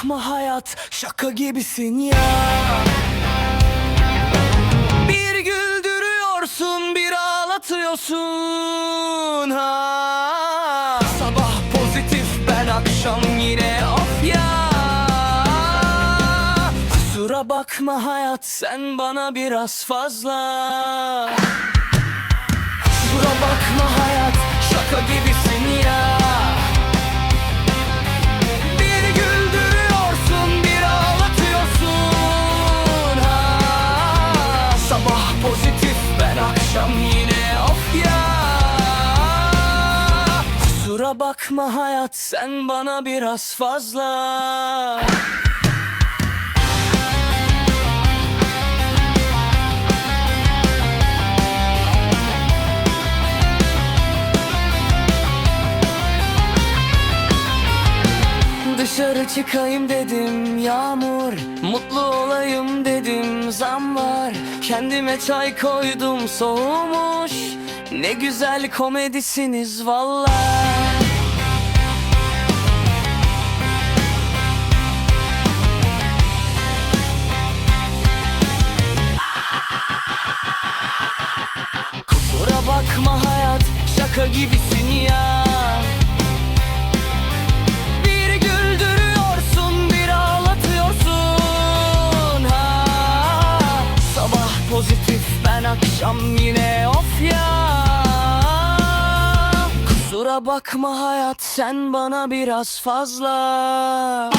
bakma hayat, şaka gibisin ya. Bir güldürüyorsun, bir ağlatıyorsun ha. Sabah pozitif, ben akşam yine of ya. Kusura bakma hayat, sen bana biraz fazla. Kusura bakma hayat, şaka gibisin ya. Bir güldürüyorsun, bir ağlatıyorsun ha. Sabah pozitif, ben akşam yine of ya. Kusura bakma hayat, sen bana biraz fazla. Dışarı çıkayım dedim yağmur, mutlu olayım dedim zam var. Kendime çay koydum soğumuş, ne güzel komedisiniz valla. Kusura bakma hayat, şaka gibisin ya. Pozitif, ben akşam yine of ya. Kusura bakma hayat, sen bana biraz fazla.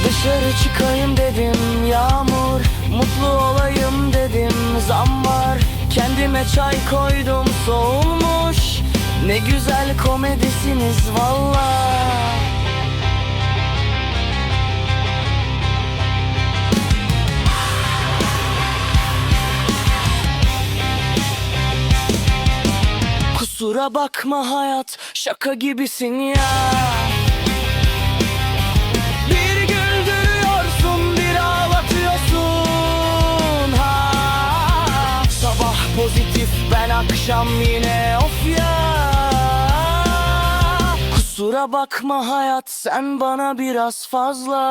Dışarı çıkayım dedim yağmur, mutlu olayım dedim zam var. Kendime çay koydum soğumuş, ne güzel komedisiniz valla. Kusura bakma hayat, şaka gibisin ya. Pozitif, ben akşam yine of ya. Kusura bakma hayat, sen bana biraz fazla.